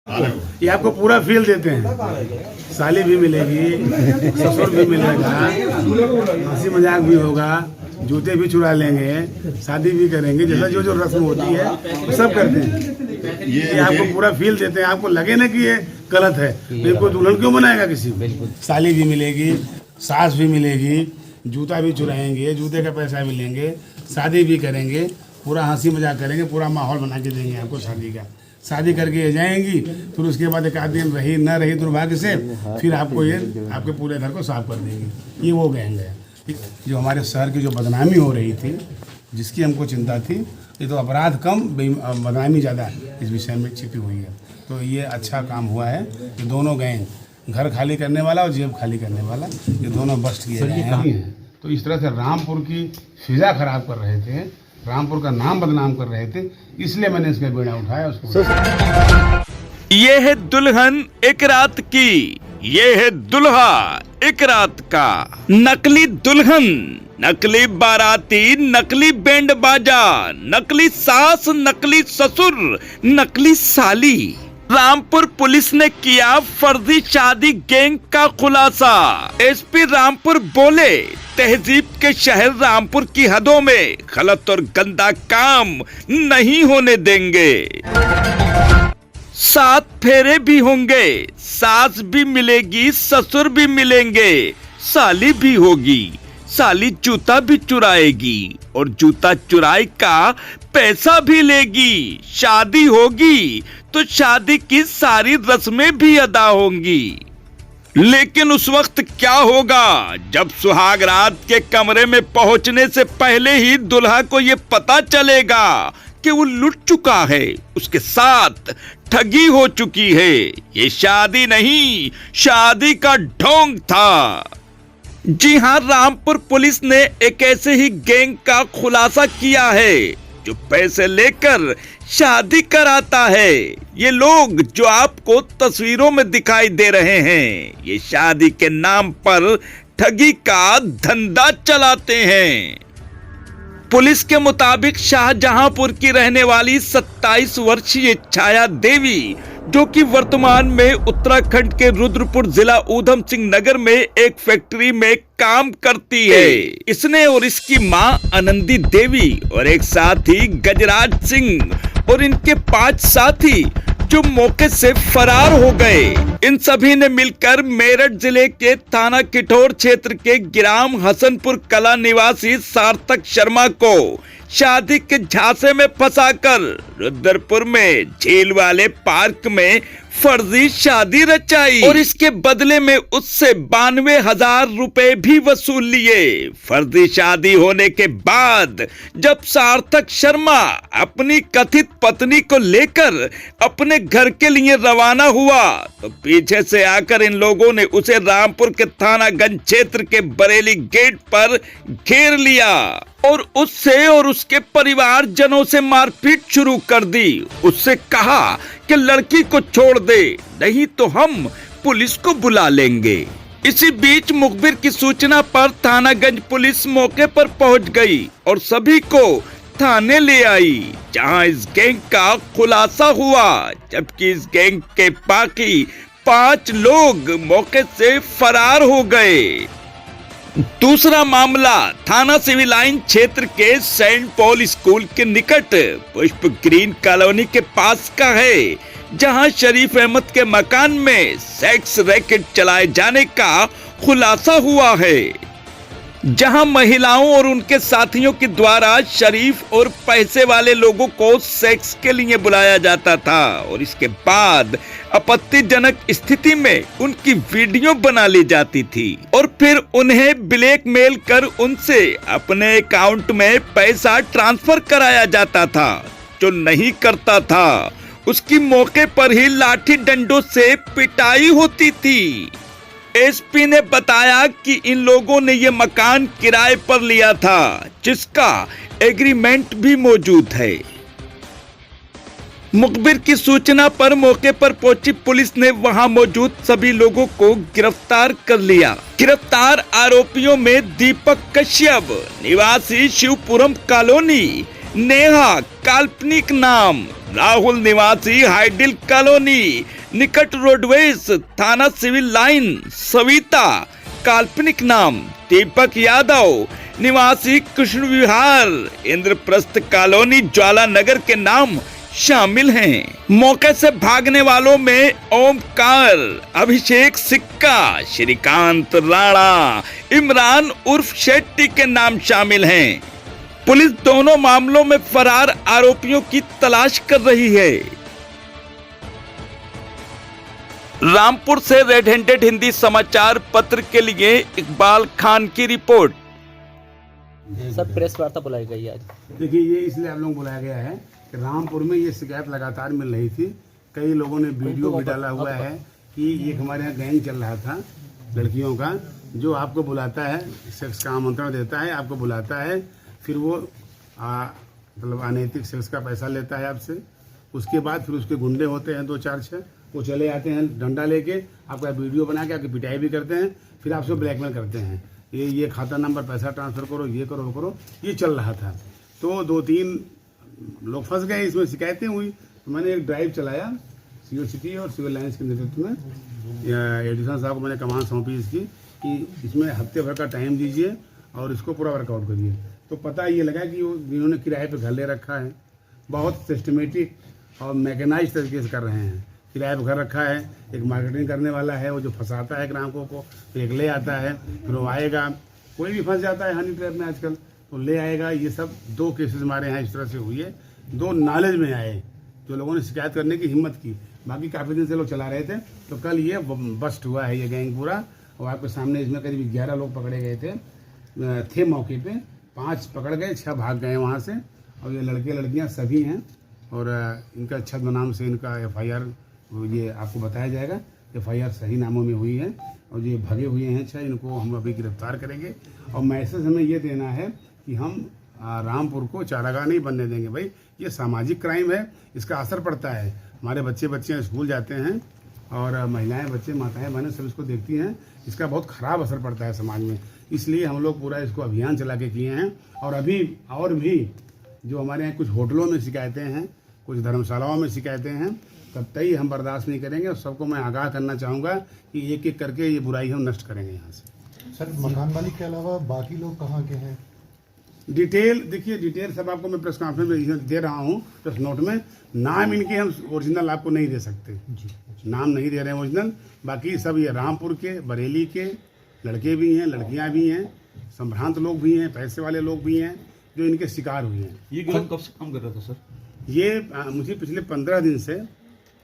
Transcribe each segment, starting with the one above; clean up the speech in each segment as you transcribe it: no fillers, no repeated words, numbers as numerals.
ये आपको पूरा फील देते हैं। साली भी मिलेगी, ससुर भी मिलेगा, हंसी मजाक भी होगा, जूते भी चुरा लेंगे, शादी भी करेंगे, जैसा जो जो रस्म होती है वो सब करते हैं। ये आपको पूरा फील देते हैं। आपको लगे ना कि ये गलत है, तो कोई दुल्हन क्यों बनाएगा किसी को। साली भी मिलेगी, सास भी मिलेगी, जूता भी चुराएंगे, जूते का पैसा भी लेंगे, शादी भी करेंगे, पूरा हंसी मजाक करेंगे, पूरा माहौल बना के देंगे आपको शादी का। शादी करके जाएंगी, फिर उसके बाद एक आध दिन रही न रही दुर्भाग्य से, फिर आपको ये आपके पूरे घर को साफ कर देंगे। ये वो गैंग है। जो हमारे शहर की जो बदनामी हो रही थी, जिसकी हमको चिंता थी, ये तो अपराध कम बदनामी ज़्यादा इस विषय में छिपी हुई है। तो ये अच्छा काम हुआ है कि दोनों गैंग, घर खाली करने वाला और जेब खाली करने वाला, ये दोनों बस्ट किए गए हैं। तो इस तरह से रामपुर की फिजा खराब कर रहे थे, रामपुर का नाम बदनाम कर रहे थे, इसलिए मैंने इसका बीड़ा उठाया उसको। ये है दुल्हन एक रात की, ये है दुल्हा एक रात का। नकली दुल्हन, नकली बाराती, नकली बैंड बाजा, नकली सास, नकली ससुर, नकली साली। रामपुर पुलिस ने किया फर्जी शादी गैंग का खुलासा। एसपी रामपुर बोले, तहजीब के शहर रामपुर की हदों में गलत और गंदा काम नहीं होने देंगे। 7 फेरे भी होंगे, सास भी मिलेगी, ससुर भी मिलेंगे, साली भी होगी। साली जूता भी चुराएगी और जूता चुराई का पैसा भी लेगी। शादी होगी तो शादी की सारी रस्में भी अदा होंगी। लेकिन उस वक्त क्या होगा जब सुहाग रात के कमरे में पहुंचने से पहले ही दुल्हा को ये पता चलेगा कि वो लुट चुका है, उसके साथ ठगी हो चुकी है। ये शादी नहीं, शादी का ढोंग था। जी हां, रामपुर पुलिस ने एक ऐसे ही गैंग का खुलासा किया है जो पैसे लेकर शादी कराता है। ये लोग जो आपको तस्वीरों में दिखाई दे रहे हैं, ये शादी के नाम पर ठगी का धंधा चलाते हैं। पुलिस के मुताबिक शाहजहांपुर की रहने वाली 27 वर्षीय छाया देवी, जो कि वर्तमान में उत्तराखंड के रुद्रपुर जिला ऊधम सिंह नगर में एक फैक्ट्री में काम करती है। इसने और इसकी मां आनंदी देवी और एक साथी गजराज सिंह और इनके 5 साथी जो मौके से फरार हो गए। इन सभी ने मिलकर मेरठ जिले के थाना किठौर क्षेत्र के ग्राम हसनपुर कला निवासी सार्थक शर्मा को शादी के झांसे में फंसाकर रुद्रपुर में झील वाले पार्क में फर्जी शादी रचाई और इसके बदले में उससे 92,000 रुपए भी वसूल लिए। फर्जी शादी होने के बाद जब सार्थक शर्मा अपनी कथित पत्नी को लेकर अपने घर के लिए रवाना हुआ तो पीछे से आकर इन लोगों ने उसे रामपुर के थानागंज क्षेत्र के बरेली गेट पर घेर लिया और उससे और उसके परिवारजनों से मारपीट शुरू कर दी। उससे कहा कि लड़की को छोड़ दे, नहीं तो हम पुलिस को बुला लेंगे। इसी बीच मुखबिर की सूचना पर थानागंज पुलिस मौके पर पहुंच गई और सभी को थाने ले आई, जहां इस गैंग का खुलासा हुआ, जबकि इस गैंग के बाकी 5 लोग मौके से फरार हो गए। दूसरा मामला थाना सिविल लाइन क्षेत्र के सेंट पॉल स्कूल के निकट पुष्प ग्रीन कॉलोनी के पास का है, जहां शरीफ अहमद के मकान में सेक्स रैकेट चलाए जाने का खुलासा हुआ है, जहां महिलाओं और उनके साथियों के द्वारा शरीफ और पैसे वाले लोगों को सेक्स के लिए बुलाया जाता था और इसके बाद आपत्तिजनक स्थिति में उनकी वीडियो बना ली जाती थी और फिर उन्हें ब्लैकमेल कर उनसे अपने अकाउंट में पैसा ट्रांसफर कराया जाता था। जो नहीं करता था उसकी मौके पर ही लाठी डंडों से पिटाई होती थी। एसपी ने बताया कि इन लोगों ने ये मकान किराए पर लिया था, जिसका एग्रीमेंट भी मौजूद है। मुखबिर की सूचना पर मौके पर पहुंची पुलिस ने वहां मौजूद सभी लोगों को गिरफ्तार कर लिया। गिरफ्तार आरोपियों में दीपक कश्यप निवासी शिवपुरम कॉलोनी, नेहा काल्पनिक नाम, राहुल निवासी हाइडिल कॉलोनी, निकट रोडवेज, थाना सिविल लाइन, सविता, काल्पनिक नाम दीपक यादव, निवासी कृष्ण विहार, इंद्रप्रस्थ कॉलोनी, ज्वाला नगर के नाम शामिल हैं। मौके से भागने वालों में ओमकार, अभिषेक सिक्का, श्रीकांत राणा, इमरान उर्फ शेट्टी के नाम शामिल हैं। पुलिस दोनों मामलों में फरार आरोपियों की तलाश कर रही है। रामपुर से रेड हैंडेड हिंदी समाचार पत्र के लिए इकबाल खान की रिपोर्ट। सर प्रेस वार्ता बुलाई गई है आज। देखिए, ये इसलिए आप लोग बुलाया गया है कि रामपुर में ये शिकायत लगातार मिल रही थी। कई लोगों ने वीडियो भी डाला हुआ है कि एक हमारे यहाँ गैंग चल रहा था लड़कियों का, जो आपको बुलाता है, सेक्स का आमंत्रण देता है, आपको बुलाता है, फिर वो मतलब अनैतिक सेक्स का पैसा लेता है आपसे। उसके बाद फिर उसके गुंडे होते हैं 2-4-6, वो चले आते हैं डंडा लेके, आपका वीडियो बना के आपकी पिटाई भी करते हैं, फिर आपसे ब्लैकमेल करते हैं, ये खाता नंबर पैसा ट्रांसफ़र करो, ये करो वो करो। ये चल रहा था। तो 2-3 लोग फंस गए, इसमें शिकायतें हुई। तो मैंने एक ड्राइव चलाया सीओ सिटी और सिविल लाइन्स के नेतृत्व में, एडिशनल साहब को मैंने कमान सौंपी इसकी कि इसमें हफ्ते भर का टाइम दीजिए और इसको पूरा वर्कआउट करिए। तो पता ये लगा कि वो जिन्होंने किराए पे घर ले रखा है, बहुत सिस्टमेटिक और मैकेनाइज तरीके से कर रहे हैं। किराए पे घर रखा है, एक मार्केटिंग करने वाला है वो जो फंसाता है ग्राहकों को, फिर एक ले आता है, फिर वो आएगा। कोई भी फंस जाता है हनी ट्रैप में आजकल, तो ले आएगा। ये सब 2 केसेस हमारे यहाँ इस तरह से हुई है। 2 नॉलेज में आए जो लोगों ने शिकायत करने की हिम्मत की, बाकी काफ़ी दिन से लोग चला रहे थे। तो कल ये बस्ट हुआ है ये गैंग पूरा, और आपके सामने इसमें करीब 11 लोग पकड़े गए थे मौके पे। 5 पकड़ गए, 6 भाग गए वहाँ से। और ये लड़के लड़कियाँ सभी हैं, और इनका छद्म से इनका FIR ये आपको बताया जाएगा। FIR सही नामों में हुई है, और ये भगे हुए हैं 6, इनको हम अभी गिरफ्तार करेंगे। और मैसेज हमें ये देना है कि हम रामपुर को चारागाह नहीं बनने देंगे। भाई, ये सामाजिक क्राइम है, इसका असर पड़ता है। हमारे बच्चे स्कूल जाते हैं, और महिलाएं, बच्चे, माताएं, बहनें सब इसको देखती हैं। इसका बहुत ख़राब असर पड़ता है समाज में। इसलिए हम लोग पूरा इसको अभियान चला के किए हैं। और अभी और भी जो हमारे यहाँ कुछ होटलों में शिकायतें हैं, कुछ धर्मशालाओं में शिकायतें हैं, तब तक हम बर्दाश्त नहीं करेंगे। और सबको मैं आगाह करना चाहूँगा कि एक एक करके ये बुराई हम नष्ट करेंगे यहाँ से। सर, मकान मालिक के अलावा बाकी लोग कहाँ के हैं? डिटेल देखिए, डिटेल सब आपको मैं प्रेस कॉन्फ्रेंस में दे रहा हूँ, प्रेस नोट में। नाम इनके हम ओरिजिनल आपको नहीं दे सकते जी, नाम नहीं दे रहे हैं ओरिजिनल। बाकी सब ये रामपुर के, बरेली के लड़के भी हैं, लड़कियाँ भी हैं, संभ्रांत लोग भी हैं, पैसे वाले लोग भी हैं जो इनके शिकार हुए हैं। ये गैंग कब से काम कर रहा था सर? ये मुझे पिछले 15 दिन से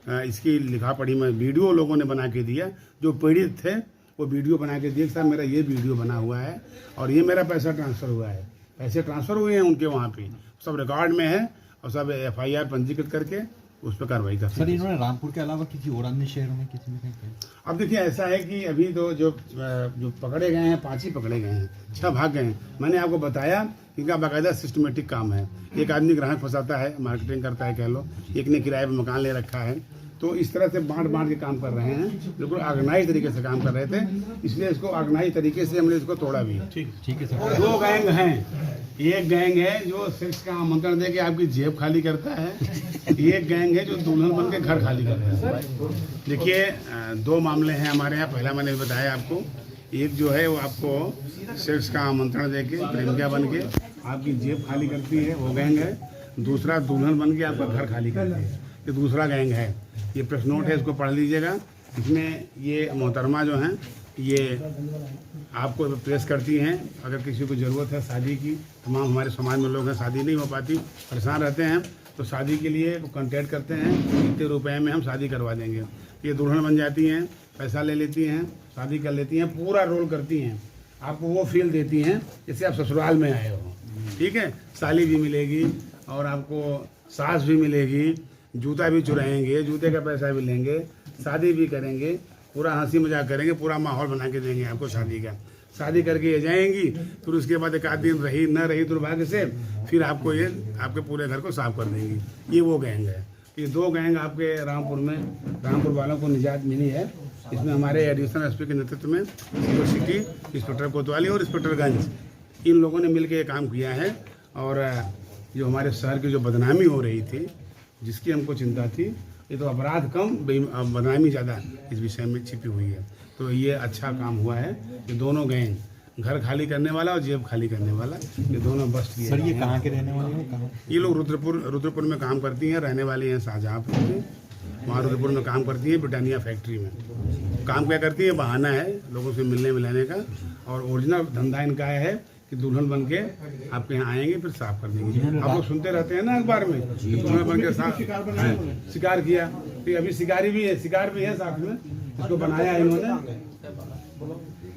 इसकी लिखा पढ़ी में वीडियो लोगों ने बना के दिया। जो पीड़ित थे वो वीडियो बना के दिए, साहब मेरा ये वीडियो बना हुआ है और ये मेरा पैसा ट्रांसफ़र हुआ है। पैसे ट्रांसफ़र हुए हैं उनके वहाँ पे, सब रिकॉर्ड में है, और सब FIR पंजीकृत करके उस पर कार्रवाई कर। सर, इन्होंने रामपुर के अलावा किसी और अन्य शहरों में किसी में कहीं? अब देखिए, ऐसा है कि अभी तो जो पकड़े गए हैं 5 ही पकड़े गए हैं, 6 भाग गए हैं। मैंने आपको बताया इनका बाकायदा सिस्टमेटिक काम है। एक आदमी ग्राहक फंसाता है, मार्केटिंग करता है कह लो, एक ने किराए पर मकान ले रखा है। तो इस तरह से बांट के काम कर रहे हैं, बिल्कुल ऑर्गेनाइज तरीके से काम कर रहे थे। इसलिए इसको ऑर्गेनाइज तरीके से हमने इसको तोड़ा भी। ठीक है सर। 2 गैंग हैं। एक गैंग है जो सेक्स का आमंत्रण दे के आपकी जेब खाली करता है, एक गैंग है जो दुल्हन बन के घर खाली करता है। देखिए, 2 मामले हैं हमारे यहाँ। पहला मैंने बताया आपको, एक जो है वो आपको सेक्स का आमंत्रण दे के प्रेमिका बन के आपकी जेब खाली करती है, वो गैंग है। दूसरा दुल्हन बन के आपका घर खाली करती है, ये दूसरा गैंग है। ये प्रेस नोट है, इसको पढ़ लीजिएगा। इसमें ये मोहतरमा जो हैं ये आपको प्रेस करती हैं, अगर किसी को ज़रूरत है शादी की। तमाम हमारे समाज में लोग हैं, शादी नहीं हो पाती, परेशान रहते हैं, तो शादी के लिए वो कॉन्टैक्ट करते हैं, इतने रुपए में हम शादी करवा देंगे। ये दुल्हन बन जाती हैं, पैसा ले लेती हैं, शादी कर लेती हैं, पूरा रोल करती हैं, आपको वो फील देती हैं जैसे आप ससुराल में आए हो। ठीक है, साली भी मिलेगी और आपको सास भी मिलेगी, जूता भी चुराएंगे, जूते का पैसा भी लेंगे, शादी भी करेंगे, पूरा हंसी मजाक करेंगे, पूरा माहौल बना के देंगे आपको शादी का। शादी करके ये जाएंगी, फिर उसके बाद 1 आध दिन रही न रही दुर्भाग्य से, फिर आपको ये आपके पूरे घर को साफ कर देंगी। ये वो गैंग है। ये 2 गैंग आपके रामपुर में, रामपुर वालों को निजात मिली है। इसमें हमारे एडिशनल SP के नेतृत्व में सीओ सिटी, इंस्पेक्टर कोतवाली और इंस्पेक्टर गंज, इन लोगों ने मिलकर ये काम किया है। और जो हमारे शहर की जो बदनामी हो रही थी, जिसकी हमको चिंता थी, ये तो अपराध कम बदनामी ज़्यादा इस विषय में छिपी हुई है। तो ये अच्छा काम हुआ है कि दोनों गैंग, घर खाली करने वाला और जेब खाली करने वाला, ये दोनों बस्ट किए सर ये हैं। कहाँ के रहने वाले हैं, कहाँ? ये लोग रुद्रपुर में काम करती हैं, रहने वाले हैं शाहजहाँपुर में। वहाँ रुद्रपुर में काम करती है ब्रिटानिया फैक्ट्री में। काम क्या करती है, बहाना है लोगों से मिलने मिलाने का, और ओरिजिनल धंधा इनका है कि दुल्हन बन के आपके यहाँ आएंगे फिर साफ कर देंगे। आप लोग सुनते रहते हैं ना अखबार में, दुल्हन बन के साफ शिकार किया, तो अभी शिकार भी है साथ में, इसको बनाया है इन्होंने,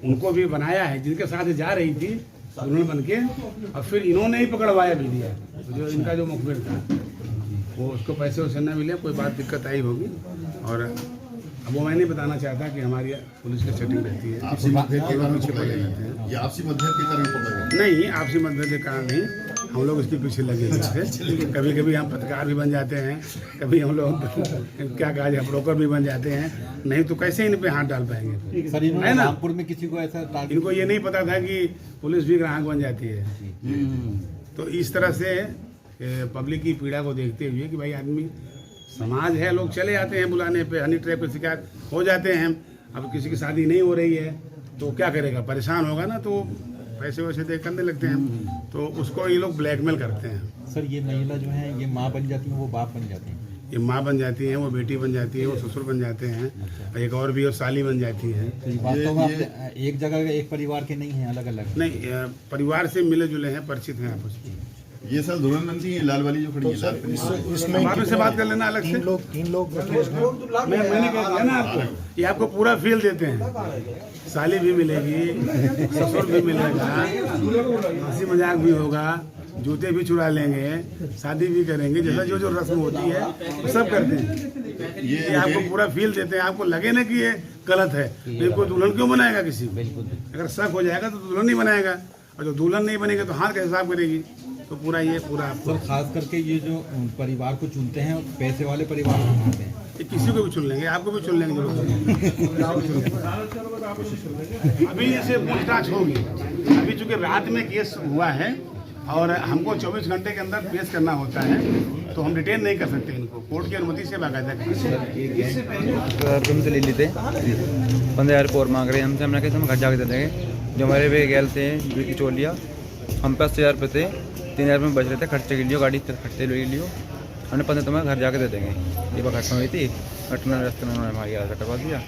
उनको भी बनाया है जिनके साथ जा रही थी दुल्हन बन के, और फिर इन्होंने ही पकड़वाया भी दिया। जो इनका जो मुखबिर था वो, उसको पैसे वैसे न मिले, कोई बात दिक्कत आई होगी। और अब वो मैं नहीं बताना चाहता कि हमारी पुलिस की सेटिंग रहती है, आपसी मतभेद के कारण पकड़े जाते हैं। ये आपसी मतभेद के कारण पकड़े नहीं, आपसी मतभेद के कारण नहीं, हम लोग इसके पीछे लगे हुए थे। कभी कभी हम पत्रकार भी बन जाते हैं, कभी हम लोग क्या कहा जाए ब्रोकर भी बन जाते हैं, नहीं तो कैसे इन पे हाथ डाल पाएंगे। सर इन्होंने है ना? रामपुर में किसी को ऐसा इनको ये नहीं पता था कि पुलिस भी ग्राहक बन जाती है। तो इस तरह से पब्लिक की पीड़ा को देखते हुए कि भाई आदमी समाज है, लोग चले आते हैं बुलाने पे, हनी ट्रैप के शिकार हो जाते हैं। अब किसी की शादी नहीं हो रही है तो क्या करेगा, परेशान होगा ना, तो पैसे वैसे दे करने लगते हैं, तो उसको ये लोग ब्लैकमेल करते हैं। सर ये महिला जो है ये माँ बन जाती है, वो बाप बन जाते हैं। ये माँ बन जाती हैं, वो बेटी बन जाती है, वो ससुर बन जाते हैं, और एक और भी और साली बन जाती है। तो ये वास्तव में आप एक जगह एक परिवार के नहीं हैं, अलग अलग। नहीं, परिवार से मिले जुले हैं, परिचित हैं आपस में। ये सर दुल्हन बनती है, लाल वाली जो खड़ी है, लाल इसमें बाद में से बात कर लेना अलग से। तीन लोग मैंने कह दिया ना आपको, ये आपको पूरा फील देते हैं। साली भी मिलेगी, ससुर भी मिलेगा, हंसी मजाक भी होगा, जूते भी चुरा लेंगे, शादी भी करेंगे, जैसा जो जो रस्म होती है वो सब करते हैं। ये आपको पूरा फील देते हैं। आपको लगे ना कि ये गलत है, तो कोई दुल्हन क्यों बनाएगा किसी को? अगर शक हो जाएगा तो दुल्हन नहीं बनाएगा, और जो दुल्हन नहीं बनेगा तो हाथ का हिसाब करेगी। तो पूरा आपको सर खास करके ये जो परिवार को चुनते हैं, पैसे वाले परिवार को चुनते हैं। ये किसी को भी चुन लेंगे, आपको भी चुन लेंगे अभी इसे पूछताछ होगी। अभी चूंकि रात में केस हुआ है और हमको 24 घंटे के अंदर पेश करना होता है, तो हम डिटेन नहीं कर सकते इनको, कोर्ट की अनुमति से बाकायदा से ले लेते 15,000 और मांग रहे हैं हमसे। हमने कहा हम घर जाके दे देंगे। जो हमारे वे गैल थे जो चोर लिया, हम 10,000 रुपये थे, 3,000 में बच रहे थे खर्चे के लिए, गाड़ी खर्चे ले लियो। हमने 15 तुम्हें घर जाके दे देंगे। ये बात घटना हुई थी, घटना रास्ते में उन्होंने हमारी आधार कटवा दिया।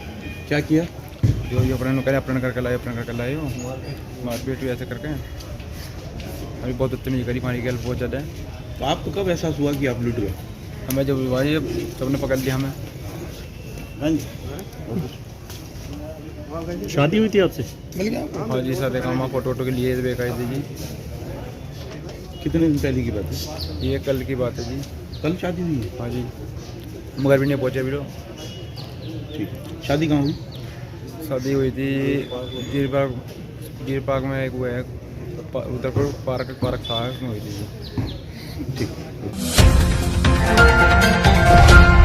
क्या किया? जो ये अपने करे अपने करके लाए हो, मारपीट भी ऐसे करके अभी बहुत बदतमीजी करी, हमारी गैल बहुत ज़्यादा है। तो आपको कब एहसास हुआ कि आप लूट गए? हमें जब भाई सबने पकड़ लिया हमें। शादी हुई थी आपसे? हाँ जी सर, देखा हमारा फोटो के लिए बेकायदे जी। कितने दिन पहले की बात है? ये कल की बात है जी। कल शादी हुई है? हाँ जी, हम घर भी नहीं पहुँचे अभी लोग। ठीक है। शादी कहाँ हुई? शादी हुई थी गिर पार्क में, एक वो है रुद्रपुर पार्क था, उसमें हुई थी जी। ठीक।